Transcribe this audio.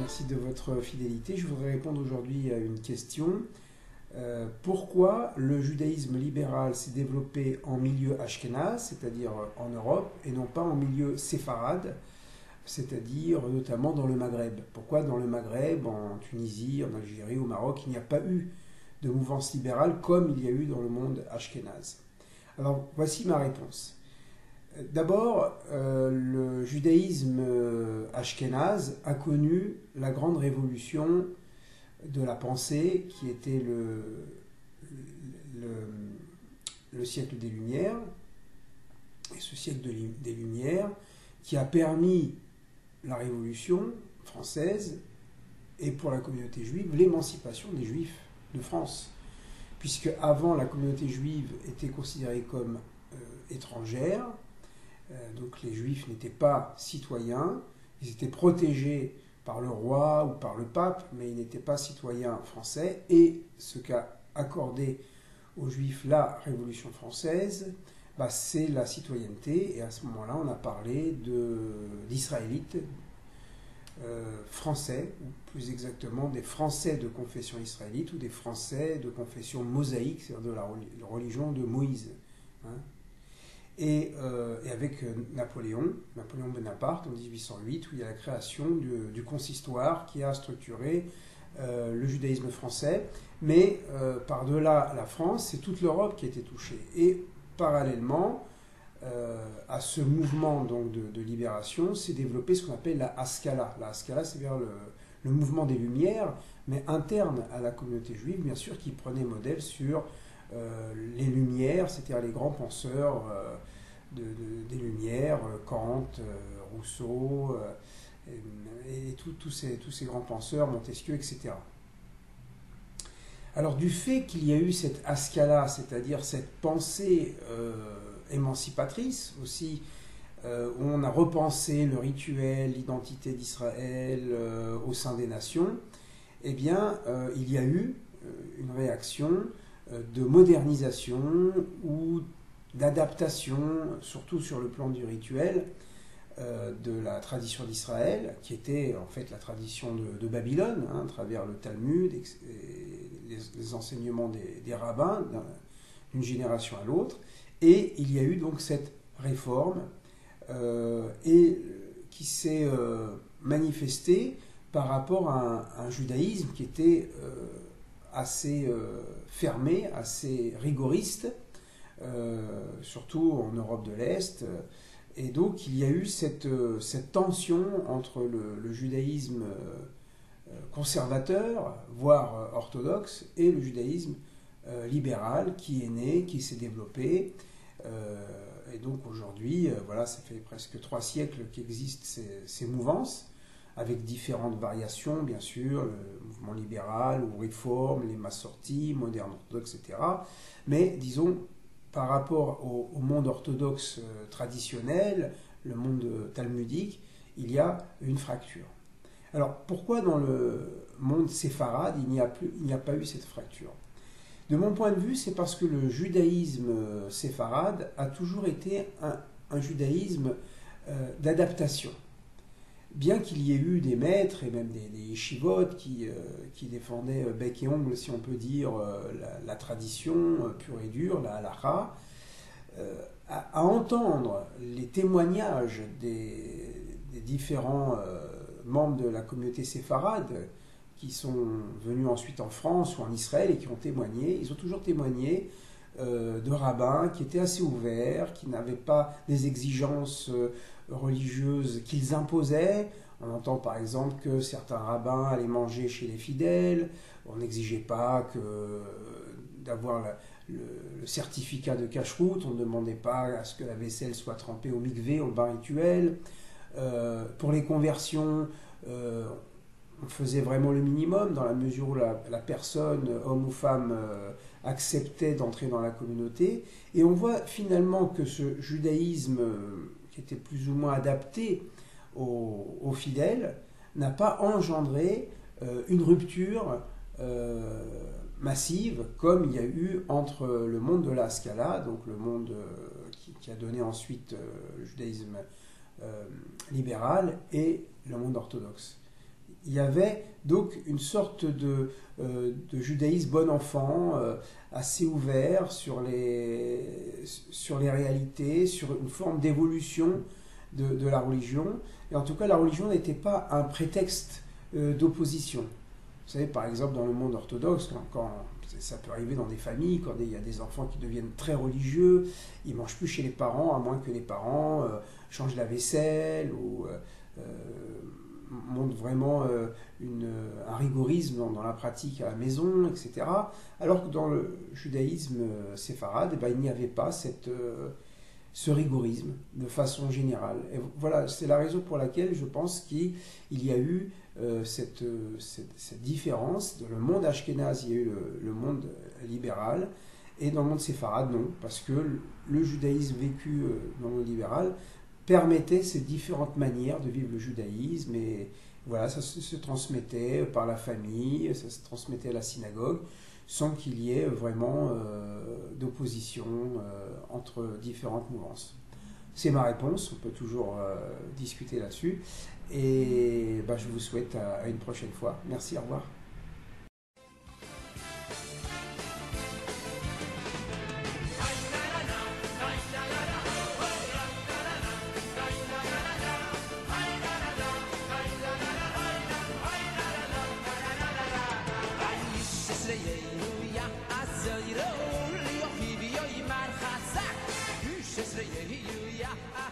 Merci de votre fidélité. Je voudrais répondre aujourd'hui à une question. Pourquoi le judaïsme libéral s'est développé en milieu ashkénaze, c'est-à-dire en Europe, et non pas en milieu séfarade, c'est-à-dire notamment dans le Maghreb? Pourquoi dans le Maghreb, en Tunisie, en Algérie, au Maroc, il n'y a pas eu de mouvance libérale comme il y a eu dans le monde ashkénaze? Alors voici ma réponse. D'abord, le judaïsme ashkénaze a connu la grande révolution de la pensée qui était le siècle des Lumières, et ce siècle des Lumières qui a permis la révolution française et pour la communauté juive l'émancipation des juifs de France, puisque avant la communauté juive était considérée comme étrangère. Donc les juifs n'étaient pas citoyens, ils étaient protégés par le roi ou par le pape, mais ils n'étaient pas citoyens français. Et ce qu'a accordé aux juifs la Révolution française, c'est la citoyenneté. Et à ce moment-là, on a parlé d'Israélites français, ou plus exactement des Français de confession israélite ou des Français de confession mosaïque, c'est-à-dire de la religion de Moïse. Et avec Napoléon Bonaparte en 1808, où il y a la création du consistoire qui a structuré le judaïsme français. Mais par-delà la France, c'est toute l'Europe qui a été touchée. Et parallèlement à ce mouvement donc, de libération, s'est développé ce qu'on appelle la Haskalah. La Haskalah, c'est vers le mouvement des Lumières, mais interne à la communauté juive, bien sûr, qui prenait modèle sur les Lumières, c'est-à-dire les grands penseurs des Lumières, Kant, Rousseau, et tous ces grands penseurs, Montesquieu, etc. Alors du fait qu'il y a eu cette Haskalah, c'est-à-dire cette pensée émancipatrice aussi, où on a repensé le rituel, l'identité d'Israël au sein des nations, eh bien il y a eu une réaction de modernisation ou d'adaptation, surtout sur le plan du rituel, de la tradition d'Israël, qui était en fait la tradition de Babylone, à travers le Talmud et les enseignements des rabbins d'une génération à l'autre. Et il y a eu donc cette réforme qui s'est manifestée par rapport à un judaïsme qui était assez fermé, assez rigoriste, surtout en Europe de l'Est. Et donc il y a eu cette tension entre le judaïsme conservateur, voire orthodoxe, et le judaïsme libéral qui est né, qui s'est développé. Et donc aujourd'hui, voilà, ça fait presque 3 siècles qu'existent ces mouvances, avec différentes variations, bien sûr, le mouvement libéral ou réforme, les massortis, modernes orthodoxes, etc. Mais disons, par rapport au monde orthodoxe traditionnel, le monde talmudique, il y a une fracture. Alors, pourquoi dans le monde séfarade, il n'y a pas eu cette fracture? De mon point de vue, c'est parce que le judaïsme séfarade a toujours été un judaïsme d'adaptation. Bien qu'il y ait eu des maîtres et même des yeshivot qui défendaient bec et ongle, si on peut dire, la tradition pure et dure, la halakha, à entendre les témoignages des différents membres de la communauté séfarade qui sont venus ensuite en France ou en Israël et qui ont témoigné, ils ont toujours témoigné de rabbins qui étaient assez ouverts, qui n'avaient pas des exigences religieuses qu'ils imposaient. On entend par exemple que certains rabbins allaient manger chez les fidèles, on n'exigeait pas d'avoir le certificat de cacheroute, on ne demandait pas à ce que la vaisselle soit trempée au mikvé, au bain rituel. Pour les conversions, on faisait vraiment le minimum dans la mesure où la personne, homme ou femme, acceptait d'entrer dans la communauté. Et on voit finalement que ce judaïsme qui était plus ou moins adapté aux fidèles n'a pas engendré une rupture massive comme il y a eu entre le monde de la Haskalah, donc le monde qui a donné ensuite le judaïsme libéral, et le monde orthodoxe. Il y avait donc une sorte de judaïsme bon enfant, assez ouvert sur les réalités, sur une forme d'évolution de la religion. Et en tout cas, la religion n'était pas un prétexte d'opposition. Vous savez, par exemple, dans le monde orthodoxe, quand ça peut arriver dans des familles, quand il y a des enfants qui deviennent très religieux, ils ne mangent plus chez les parents, à moins que les parents changent la vaisselle ou montrent vraiment un rigorisme dans la pratique à la maison, etc. Alors que dans le judaïsme séfarade, eh ben, il n'y avait pas ce rigorisme de façon générale. Et voilà, c'est la raison pour laquelle je pense qu'il y a eu cette différence. Dans le monde ashkénaze, il y a eu le monde libéral, et dans le monde séfarade, non, parce que le judaïsme vécu dans le monde libéral permettait ces différentes manières de vivre le judaïsme, et voilà, ça se transmettait par la famille, ça se transmettait à la synagogue, sans qu'il y ait vraiment d'opposition entre différentes mouvances. C'est ma réponse, on peut toujours discuter là-dessus, et je vous souhaite à une prochaine fois. Merci, au revoir. Yeah.